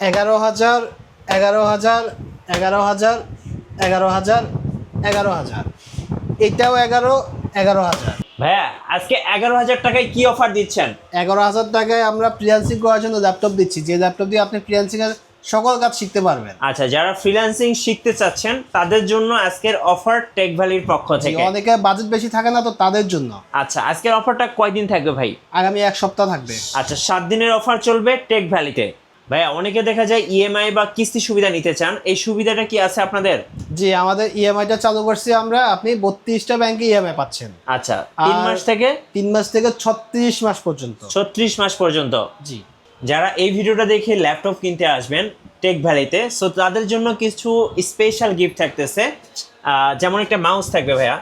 11,000, 11,000, 11,000, 11,000, 11,000, এটাও 11, 11,000। ভাইয়া আজকে 11,000 টাকায় কি অফার দিচ্ছেন? 11,000 টাকায় আমরা ফ্রিল্যান্সিং করার জন্য ল্যাপটপ দিচ্ছি, যে ল্যাপটপ দিয়ে আপনি ফ্রিল্যান্সিং এর সকল কাজ শিখতে পারবেন। আচ্ছা, যারা ফ্রিল্যান্সিং শিখতে চাচ্ছেন তাদের জন্য আজকের অফার টেক ভ্যালির পক্ষ থেকে। অনেকে বাজেট বেশি থাকে না, তো তাদের জন্য। আচ্ছা, আজকের অফারটা কয়দিন থাকবে ভাই? আগামী 1 সপ্তাহ থাকবে। আচ্ছা, 7 দিনের অফার চলবে টেক ভ্যালিতে। ভাইয়া অনেকে দেখা যায় ইএমআই বা কিস্তি সুবিধা নিতে চান, এই সুবিধাটা কি আছে আপনাদের? জি, আমাদের ইএমআইটা চালু করছি আমরা। আপনি 32টা ব্যাংকে ইএমআই পাচ্ছেন। আচ্ছা, 3 মাস থেকে 3 মাস থেকে 36 মাস পর্যন্ত। 36 মাস পর্যন্ত। জি। যারা এই ভিডিওটা দেখে ল্যাপটপ কিনতে আসবেন টেক ভ্যালিতে, সো তাদের জন্য কিছু স্পেশাল গিফট থাকতেছে। যেমন একটা মাউস থাকবে ভাইয়া।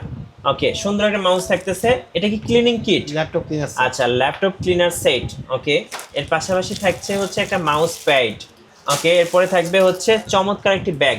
ওকে, সুন্দর একটা মাউস থাকতেছে। এটা কি ক্লিনিং কিট? Laptop cleaner. আচ্ছা, ল্যাপটপ ক্লিনার সেট। ওকে, এর পাশাপাশি থাকছে হচ্ছে একটা মাউস প্যাড। ওকে, এরপরে থাকবে হচ্ছে চমৎকার একটি ব্যাগ।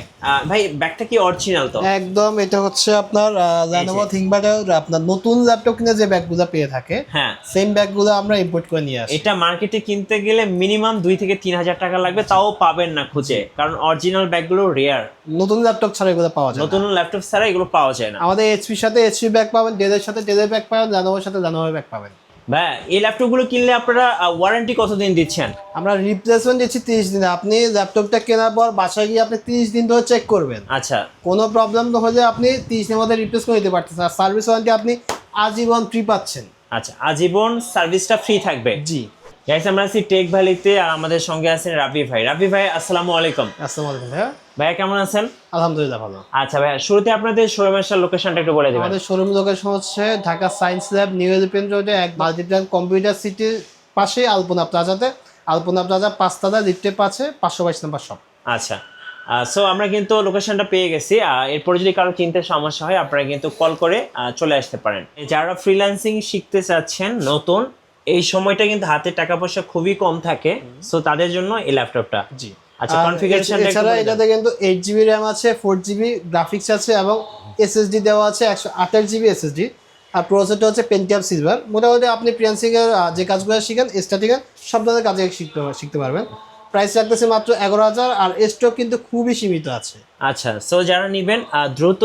ভাই ব্যাগটা কি অরিজিনাল তো? একদম, এটা হচ্ছে আপনার Lenovo ThinkPad আপনার নতুন ল্যাপটপ কিনে যে ব্যাগগুলো পেয়ে থাকে, হ্যাঁ, সেম ব্যাগগুলো আমরা ইম্পোর্ট করে নিয়ে আসি। এটা মার্কেটে কিনতে গেলে মিনিমাম 2 থেকে 3,000 টাকা লাগবে, তাও পাবেন না খুঁজে, কারণ অরিজিনাল ব্যাগগুলো রেয়ার। নতুন ল্যাপটপ ছাড়া এগুলো পাওয়া যায় না। নতুন ল্যাপটপ ছাড়া এগুলো পাওয়া যায় না। আমাদের এইচপির সাথে এইচপি ব্যাগ পাবেন, ডেলের সাথে ডেলের ব্যাগ পাবেন, Lenovoর সাথে Lenovo ব্যাগ পাবেন। ভাই এই ল্যাপটপগুলো কিনলে আপনারা ওয়ারেন্টি কতদিন দিচ্ছেন? আমরা রিপ্লেসমেন্ট দিচ্ছি 30 দিনে। আপনি ল্যাপটপটা কেনার পর বাসায় গিয়ে আপনি 30 দিন ধরে চেক করবেন। আচ্ছা, কোনো প্রবলেম হলে আপনি 30 দিনের মধ্যে রিপ্লেস করে দিতে পারতেছেন। আর সার্ভিস ওয়ারেন্টি আপনি আজীবন ফ্রি পাচ্ছেন। আচ্ছা, আজীবন সার্ভিসটা ফ্রি থাকবে। জি। গাইস, আমরা আছি টেক ভ্যালিতে আর আমাদের সঙ্গে আছেন রাবি ভাই। রাবি ভাই, আসসালামু আলাইকুম। আসসালামু আলাইকুম ভাইয়া। ভাইয়া কেমন আছেন? আলহামদুলিল্লাহ ভালো। আচ্ছা ভাইয়া, শুরুতে আপনাদের শোরুমের লোকেশনটা একটু বলে দিবেন। আমাদের শোরুম লোকেশন হচ্ছে Dhaka science lab, new elephant রোডে এক মাল্টিপ্ল্যান কম্পিউটার সিটির পাশে আলপনা প্লাজাতে। আলপনা প্লাজা 5 তলা, লিফটের পাশে 522 নম্বর শপ। আচ্ছা, সো আমরা কিন্তু লোকেশনটা পেয়ে গেছি। এরপরে যদি কারো কিনতে সমস্যা হয় আপনারা কিন্তু কল করে চলে আসতে পারেন। যারা ফ্রিল্যান্সিং শিখতে চাচ্ছেন নতুন, এই সময়টা কিন্তু হাতে টাকা পয়সা খুবই কম থাকে, সো তাদের জন্য এই ল্যাপটপটা। জি। আচ্ছা, কনফিগারেশনটা এছাড়া এটাতে কিন্তু 8GB র্যাম আছে, 4GB গ্রাফিক্স আছে এবং SSD দেওয়া আছে 128GB SSD। আর প্রসেসরটা হচ্ছে পেন্টিয়াম সিলভার। মোটামুটি আপনি ফ্রিল্যান্সিং এর যে কাজগুলো শিখেন, স্টার্টিং এর সব ধরনের কাজে শিখতে পারবেন। প্রাইস রাখতেছে মাত্র 11,000, আর স্টক কিন্তু খুবই সীমিত আছে। আচ্ছা, সো যারা নেবেন দ্রুত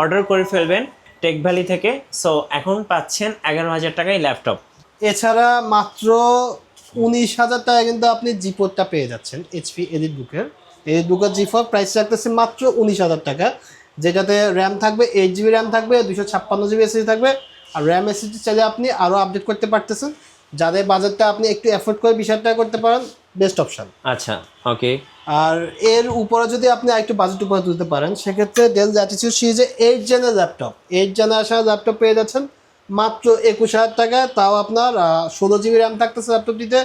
অর্ডার করে ফেলবেন টেক ভ্যালি থেকে। সো এখন পাচ্ছেন 11,000 টাকায় ল্যাপটপ। এছাড়া মাত্র 19,000 টাকা কিন্তু আপনি জিপোর্টটা পেয়ে যাচ্ছেন এইচপি এলিটবুকের। এলিটবুকের জি4 প্রাইস রাখতেছে মাত্র 19,000 টাকা, যেটাতে র্যাম থাকবে 8GB র্যাম থাকবে, 256GB এসএসডি থাকবে। আর র্যাম এসএসডি চাইলে আপনি আরও আপডেট করতে পারতেছেন। যাদের বাজেটটা আপনি একটু এফোর্ড করে 20,000 টাকা করতে পারেন, বেস্ট অপশন। আচ্ছা, ওকে। আর এর উপরে যদি আপনি আরেকটু বাজেট উপরে তুলতে পারেন, সেক্ষেত্রে ডেল ল্যাটিটিউড সিরিজে 8 জেনের ল্যাপটপ, 8 জেনারেশনের ল্যাপটপ পেয়ে যাচ্ছেন মাত্র 21,000 টাকায়। তাও আপনার 16GB র্যাম থাকতেছে ল্যাপটপটিতে,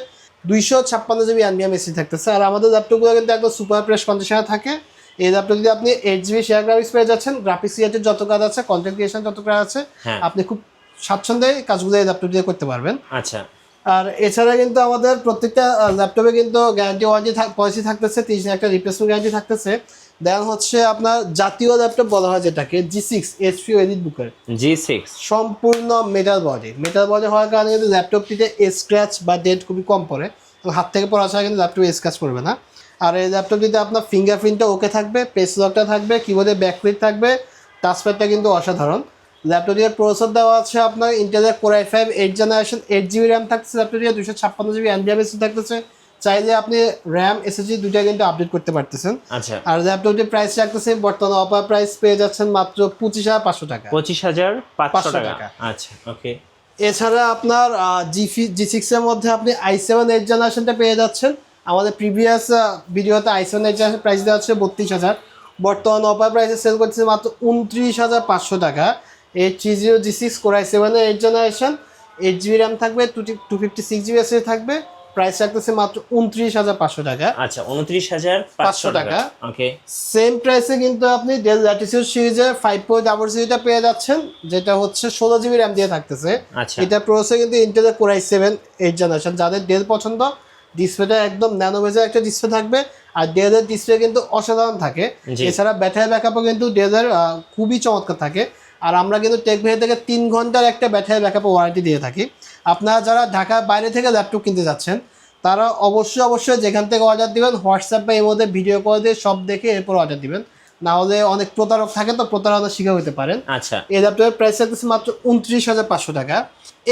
256GB NVMe এসএসডি থাকতেছে। আর আমাদের ল্যাপটপগুলো কিন্তু একদম সুপার ফ্রেশ কন্ডিশনে থাকে। এই ল্যাপটপ যদি আপনি 8GB শেয়ার গ্রাফিক্স পেয়ে যাচ্ছেন, গ্রাফিক্স রিলেটেড যত কাজ আছে, কন্টেন্ট ক্রিয়েশন যত কাজ আছে, আপনি খুব স্বাচ্ছন্দ্যে কাজগুলো এই ল্যাপটপ দিয়ে করতে পারবেন। আচ্ছা। আর এছাড়া কিন্তু আমাদের প্রত্যেকটা ল্যাপটপে কিন্তু গ্যারান্টি ওয়ারেন্টি পলিসি থাকতেছে, 30 দিনের একটা রিপ্লেসমেন্ট গ্যারান্টি থাকতেছে। দেন হচ্ছে আপনার জাতীয় ল্যাপটপ বলা হয় যেটাকে, G6 এইচপি এলিটবুকের G6 সম্পূর্ণ মেটাল বডি হওয়ার কারণে কিন্তু ল্যাপটপটিতে স্ক্র্যাচ বা ডেন্ট খুবই কম পড়ে। তো হাত থেকে পড়া ছাড়া কিন্তু ল্যাপটপে স্ক্র্যাচ পড়বে না। আর এই ল্যাপটপটিতে আপনার ফিঙ্গারপ্রিন্টটা ওকে থাকবে, পেস লকটা থাকবে, কিবোর্ডে ব্যাকপ্লিট থাকবে, টাচপ্যাডটা কিন্তু অসাধারণ। ল্যাপটপটির প্রসেসর দেওয়া আছে আপনার ইন্টেলের Core i5 8 generation, 8GB RAM থাকতেছে ল্যাপটপটিতে, 256GB NVMe থাকতেছে। চাইলে আপনি র্যাম এসএসডি দুইটা কিন্তু আপডেট করতে পারতেছেন। আচ্ছা। আর ল্যাপটপটির প্রাইস রাখতেছে বর্তমানে অফার প্রাইস পেয়ে যাচ্ছেন মাত্র 25,500 টাকা। 25,500 টাকা। আচ্ছা, ওকে। এছাড়া আপনার G6 এর মধ্যে আপনি i7 8 জেনারেশনটা পেয়ে যাচ্ছেন। আমাদের প্রিভিয়াস ভিডিওতে i7 8 জেনারেশন প্রাইস দেওয়া হচ্ছে 32,000, বর্তমানে অফার প্রাইসে সেল করতেছে মাত্র 29,500 টাকা। এই G0 G6 Core i7 এর 8 জেনারেশন, 8GB র্যাম থাকবে, 256GB এসএসডি থাকবে। প্রাইস রাখতেছে মাত্র 29,500 টাকা। আচ্ছা, 29,500 টাকা। ওকে। সেম প্রাইসে কিন্তু আপনি ডেল ল্যাটিটিউড সিরিজের 5.00টা পেয়ে যাচ্ছেন, যেটা হচ্ছে 16GB র্যাম দিয়ে থাকতেছে। আচ্ছা। এটা প্রসেসর কিন্তু ইন্টেলের Core i7 8 জেনারেশন। যাদের ডেল পছন্দ, ডিসপ্লেটা একদম ন্যানো বেজের একটা ডিসপ্লে থাকবে। আর ডেলের ডিসপ্লে কিন্তু অসাধারণ থাকে। এছাড়া ব্যাটারি ব্যাকআপও কিন্তু ডেলের খুবই চমৎকার থাকে। আর আমরা কিন্তু টেক ভ্যালি থেকে 3 ঘন্টার একটা ব্যাটারি ব্যাকআপ ওয়ারেন্টি দিয়ে থাকি। আপনারা যারা ঢাকার বাইরে থেকে ল্যাপটপ কিনতে যাচ্ছেন, তারা অবশ্যই যেখান থেকে অর্ডার দিবেন হোয়াটসঅ্যাপ বা এর মধ্যে ভিডিও কল দিয়ে সব দেখে এরপর অর্ডার দিবেন, না হলে অনেক প্রতারক থাকে তো প্রতারণার শিকার হতে পারেন। আচ্ছা, এই ল্যাপটপের প্রাইস থাকতেছে মাত্র 29,500 টাকা।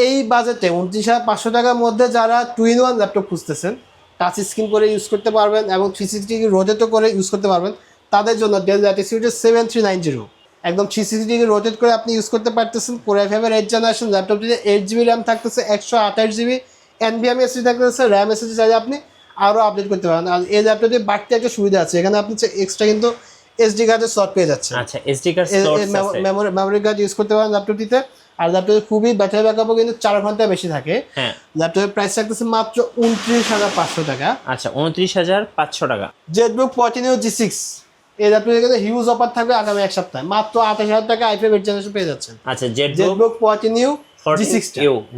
এই বাজেটে 29,500 টাকার মধ্যে যারা 2-in-1 ল্যাপটপ খুঁজতেছেন, টাচ স্ক্রিন করে ইউজ করতে পারবেন এবং 360 ডিগ্রি রোটেটও করে ইউজ করতে পারবেন, তাদের জন্য ডেল ল্যাটিটিউড 7390 একদম 360 ডিগ্রি রোটেট করে আপনি ইউজ করতে পারতেছেন। Core i5 এর 8th জেনারেশন ল্যাপটপটিতে 8GB র্যাম থাকতেছে, 128GB NVMe SSD থাকতেছে, র্যাম SSD চাইলে আপনি আরও আপডেট করতে পারেন। আর এই ল্যাপটপটি বাড়তি একটা সুবিধা আছে, এখানে আপনি এক্সট্রা কিন্তু এসডি কার্ডের স্লট পেয়ে যাচ্ছেন। আচ্ছা, এসডি কার্ড স্লট আছে, মেমোরি কার্ড ইউজ করতে পারেন ল্যাপটপটিতে। আর ল্যাপটপের খুবই ব্যাটারি ব্যাকআপও কিন্তু 4 ঘন্টা বেশি থাকে। হ্যাঁ, ল্যাপটপের প্রাইস থাকতেছে মাত্র 29,500 টাকা। আচ্ছা 29,500 টাকা। জেটবুক 14 Neo G6 এই ল্যাপটপের কিন্তু হিউজ অফার থাকবে আগামী এক সপ্তাহে, মাত্র 28,000 টাকা i5 8th জেনারেশন পেয়ে যাচ্ছেন। আচ্ছা, জেটবুক 14 Neo G6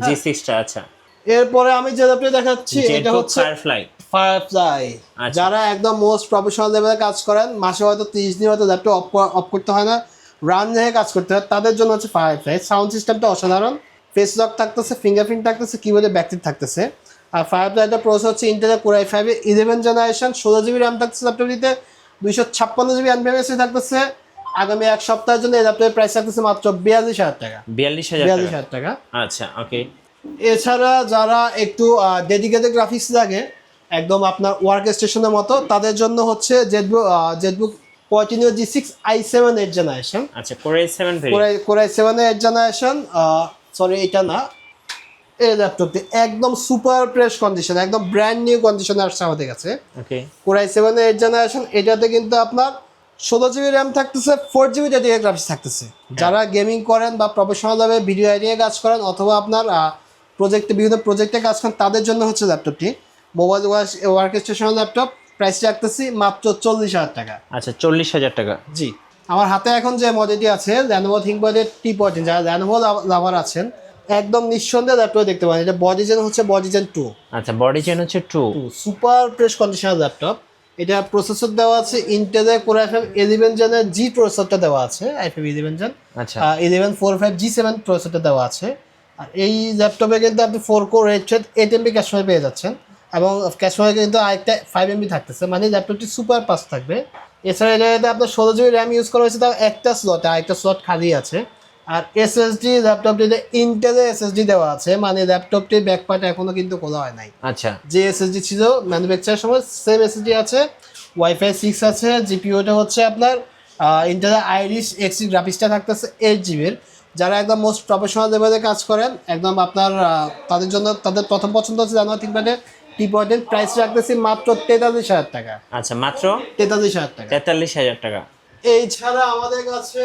G6 আচ্ছা। এরপরে আমি যে ল্যাপটপ দেখাচ্ছি এটা হচ্ছে ফায়ারফ্লাই। আচ্ছা। যারা একদম মোস্ট প্রফেশনাল লেভেলে কাজ করেন, মাসে হয়তো 30 দিন হয়তো ল্যাপটপ অফ করতে হয় না, রান রেখে কাজ করতে হয়, তাদের জন্য হচ্ছে ফায়ারফ্লাই। সাউন্ড সিস্টেমটা অসাধারণ, ফেস লক থাকতেছে, ফিঙ্গারপ্রিন্ট থাকতেছে, কিবোর্ডে ব্যাকটিপ থাকতেছে। আর ফায়ারফ্লাইটা প্রসেসর হচ্ছে Intel Core i5 11th generation, 16GB RAM থাকতেছে ল্যাপটপটিতে, 256GB NVMe SSD থাকতেছে। আগামী এক সপ্তাহের জন্য এই ল্যাপটপের প্রাইস থাকতেছে মাত্র 42,000 টাকা। 42,000 টাকা। আচ্ছা, ওকে। এছাড়া যারা একটু ডেডিকেটেড গ্রাফিক্স লাগে একদম আপনার ওয়ার্ক স্টেশনের মতো, তাদের জন্য হচ্ছে Jetbook 14 Neo G6 i7 8th generation. আচ্ছা, Core i7 Core i7 8th generation, sorry এটা না, এই ল্যাপটপটি একদম সুপার ফ্রেশ কন্ডিশন, একদম ব্র্যান্ড নিউ কন্ডিশনে আসছে আমাদের কাছে। ওকে, Core i7 8th জেনারেশন, এটাতে কিন্তু আপনার 16GB র্যাম থাকতেছে, 4GB ডেডিকেটেড গ্রাফিক্স থাকতেছে। যারা গেমিং করেন বা প্রফেশনাল ভাবে ভিডিও এডিটিংয়ে কাজ করেন অথবা আপনার বিভিন্ন প্রজেক্টে কাজ করেন, তাদের জন্য হচ্ছে ল্যাপটপটি mobile work station laptop. Price রাখতেছি মাত্র 40,000 টাকা। আচ্ছা, 40,000 টাকা। জি, আমার হাতে এখন যে মডেলটি আছে Lenovo ThinkPad T14, যারা Lenovo লাভার আছেন একদম নিঃসন্দেহে ল্যাপটপ দেখতে পারেন। এটা বডি জেন হচ্ছে বডি জেন 2। আচ্ছা, বডি জেন হচ্ছে 2, সুপার ফ্রেশ কন্ডিশনার ল্যাপটপ। এটা প্রসেসর দেওয়া আছে ইন্টেল Core i5 11 জেনের G প্রসেসরটা দেওয়া আছে, i5 11 জেন। আচ্ছা, 1145 G7 প্রসেসরটা দেওয়া আছে। আর এই ল্যাপটপে কিন্তু আপনি 4 core 8 thread 8 MB cache memory পেয়ে যাচ্ছেন এবং ক্যাশ মেমরি কিন্তু আরেকটা 5 MB থাকতেছে, মানে ল্যাপটপটি সুপার ফাস্ট থাকবে। এছাড়া এটাতে আপনার 16GB র্যাম ইউজ করা হয়েছে, তাও একটা স্লটে, আরেকটা স্লট খালি আছে। আর এসএসডি ল্যাপটপটিতে ইন্টেলের এসএসডি দেওয়া আছে, মানে ল্যাপটপটির ব্যাকপার্ট এখনো কিন্তু খোলা হয় নাই। আচ্ছা, যে এসএসডি ছিল ম্যানুফ্যাকচারের সময় সেম এসএসডি আছে, ওয়াইফাই 6 আছে, জিপিইউটা হচ্ছে আপনার ইন্টেলের আইরিশ এক্সি গ্রাফিক্সটা থাকতেছে 8GB। যারা একদম মোস্ট প্রফেশনাল লেভেলে কাজ করেন একদম আপনার তাদের জন্য তাদের প্রথম পছন্দ হচ্ছে Lenovo ThinkPad T14। প্রাইস রাখতেছি মাত্র 43,000 টাকা। আচ্ছা, মাত্র 43,000 টাকা। 43,000 টাকা। এছাড়া আমাদের কাছে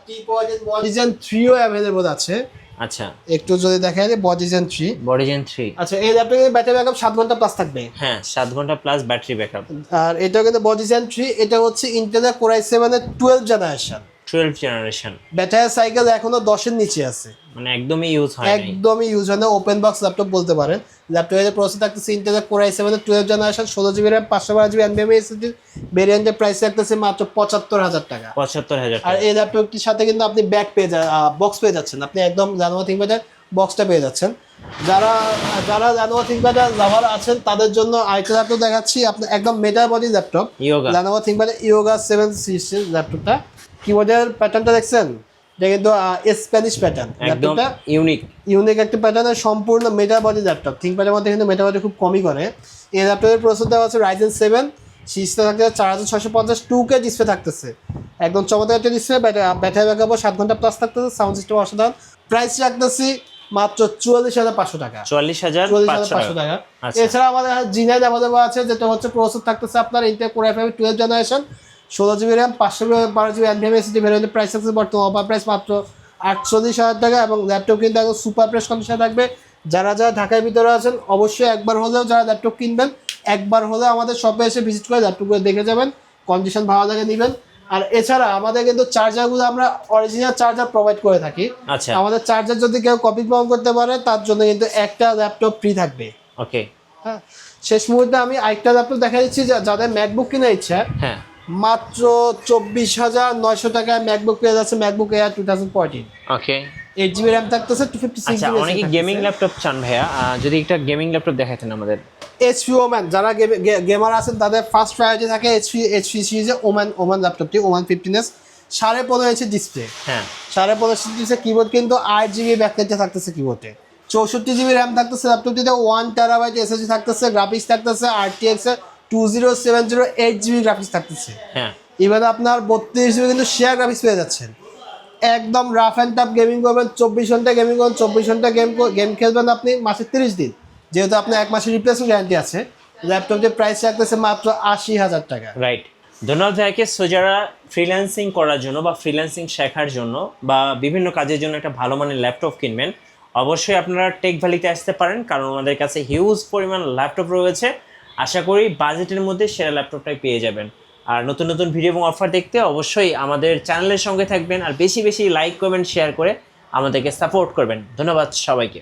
T14 বডি জেন 3ও অ্যাভেলেবল আছে। আচ্ছা, একটু যদি দেখা যায় বডি জেন 3। Body gen 3। আচ্ছা, এই ল্যাপটপের ব্যাটারি ব্যাকআপ 7 ঘন্টা প্লাস থাকবে। হ্যাঁ, 7 ঘন্টা প্লাস ব্যাটারি ব্যাকআপ। আর এটাও কিন্তু বডি জেন 3, এটা হচ্ছে ইন্টেল Core i7 এর 12th generation. 12 generation. Battery cycle এখনো 10-এর নিচে আছে, মানে একদমই ইউজ হয় নাই। একদমই ইউজ হয় না, ওপেন বক্স ল্যাপটপ বলতে পারেন। ল্যাপটপের প্রসেসর থাকতেছে ইন্টেল Core i7 এর 12th generation, 16GB RAM, 512GB NVMe SSD। ভেরিয়েন্টের প্রাইস রাখতেছে মাত্র 75,000 টাকা। 75,000 আর টাকা। এই ল্যাপটপটির সাথে কিন্তু আপনি ব্যাক পেয়ে বক্স পেয়ে যাচ্ছেন, আপনি একদম Lenovo ThinkPad বক্সটা পেয়ে যাচ্ছেন। যারা Lenovo ThinkPad লাভার আছেন তাদের জন্য আরেকটা ল্যাপটপ দেখাচ্ছি, আপনার একদম metal body laptop, Yoga। Lenovo ThinkPad Yoga 7 সিরিজের ল্যাপটপটা। কিবোর্ডের প্যাটার্নটা দেখছেন, এটা কিন্তু স্প্যানিশ প্যাটার্ন, একদম ল্যাপটপটা ইউনিক একটা প্যাটার্নের সম্পূর্ণ মেটাল বডি ল্যাপটপ। থিংকপ্যাডের মধ্যে কিন্তু মেটাল বডি খুব কমই করে। এই ল্যাপটপের প্রসেসর দেওয়া আছে Ryzen 7, সিরিজটা থাকতেছে 4650 2K ডিসপ্লে থাকতেছে, একদম চমৎকার একটা ডিসপ্লে। ব্যাটারি ব্যাকআপও 7 ঘন্টা প্লাস থাকতেছে, সাউন্ড সিস্টেম অসাধারণ। প্রাইস রাখতেছি মাত্র 44,500 টাকা। 44,500 টাকা। এছাড়া আমাদের G9 অ্যাভেলেবল আছে, যেটা হচ্ছে প্রসেসর থাকতেছে আপনার Intel Core i5 12th generation, 16GB RAM, 512GB NVMe SSD। ভেরিয়েন্টের প্রাইস আছে বর্তমান অফার প্রাইস মাত্র 48,000 টাকা এবং ল্যাপটপ কিন্তু একদম সুপার ফ্রেশ কন্ডিশনে থাকবে। যারা ঢাকার ভিতরে আছেন অবশ্যই একবার হলেও যারা ল্যাপটপ কিনবেন একবার হলেও আমাদের শপে এসে ভিজিট করে ল্যাপটপগুলো দেখে যাবেন, কন্ডিশন ভালো লাগে নেবেন। আর এছাড়া আমাদের কিন্তু চার্জারগুলো আমরা অরিজিনাল চার্জার প্রোভাইড করে থাকি। আচ্ছা, আমাদের চার্জার যদি কেউ কপি প্রমাণ করতে পারে তার জন্য কিন্তু একটা ল্যাপটপ ফ্রি থাকবে। ওকে, হ্যাঁ, শেষ মুহূর্তে আমি আরেকটা ল্যাপটপ দেখা দিচ্ছি, যাদের ম্যাকবুক কেনার ইচ্ছা হ্যাঁ, মাত্র 24,900 টাকায় ম্যাকবুক পেয়ে যাচ্ছে, ম্যাকবুক এয়ার 2014। ওকে, 8GB র্যাম থাকতেছে, 256 আচ্ছা, অনেকে গেমিং ল্যাপটপ চান ভাইয়া, যদি একটা গেমিং ল্যাপটপ দেখাতেন আমাদের। এইচপি ওম্যান যারা গেমার আছেন তাদের ফার্স্ট প্রায়োরিটি থাকে এইচপি সিরিজে ওম্যান ল্যাপটপটি ওম্যান 15s 15.5 ইঞ্চি ডিসপ্লে। হ্যাঁ 15.5 ইঞ্চি ডিসপ্লে, কিবোর্ড কিন্তু 8 GB ব্যাকলাইটে থাকতেছে কিবোর্ডে, 64 GB র্যাম থাকতেছে ল্যাপটপটিতে, 1 TB এসএসডি থাকতেছে, গ্রাফিক্স থাকতেছে RTX 2070 8GB গ্রাফিক্স থাকতেছে। হ্যাঁ এবারে আপনার 32 GB কিন্তু শেয়ার গ্রাফিক্স পেয়ে যাচ্ছেন। একদম রাফ অ্যান্ড টাফ গেমিং করবেন, 24 ঘন্টা গেমিং করবেন, 24 ঘন্টা গেম খেলবেন আপনি মাসে 30 দিন, যেহেতু আপনার 1 মাসের রিপ্লেসমেন্ট গ্যারান্টি আছে। ল্যাপটপটির প্রাইস রাখতেছে মাত্র 80,000 টাকা। রাইট, ধন্যবাদ ভাইকে। সো যারা ফ্রিল্যান্সিং করার জন্য বা ফ্রিল্যান্সিং শেখার জন্য বা বিভিন্ন কাজের জন্য একটা ভালো মানের ল্যাপটপ কিনবেন, অবশ্যই আপনারা টেক ভ্যালিতে আসতে পারেন, কারণ আমাদের কাছে হিউজ পরিমাণ ল্যাপটপ রয়েছে। আশা করি বাজেটের মধ্যে সেরা ল্যাপটপটাই পেয়ে যাবেন। আর নতুন নতুন ভিডিও এবং অফার দেখতে অবশ্যই আমাদের চ্যানেলের সঙ্গে থাকবেন, আর বেশি বেশি লাইক করবেন, শেয়ার করে আমাদেরকে সাপোর্ট করবেন। ধন্যবাদ সবাইকে।